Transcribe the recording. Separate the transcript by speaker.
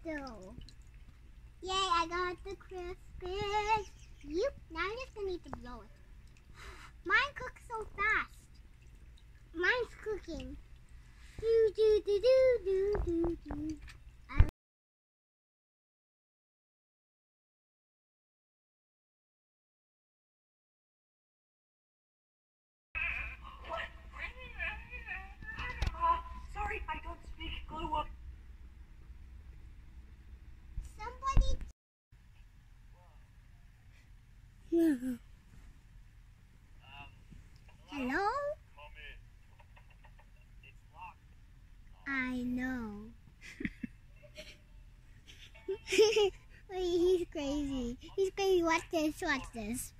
Speaker 1: little. Yay, I got the crispest. Now I'm just gonna need to blow it. Mine cooks so fast. Mine's cooking. Do do do do do do do.
Speaker 2: Sorry, I don't speak Glue.
Speaker 1: Somebody. Hello? I know. Wait, he's crazy. He's crazy. Watch this. Watch this.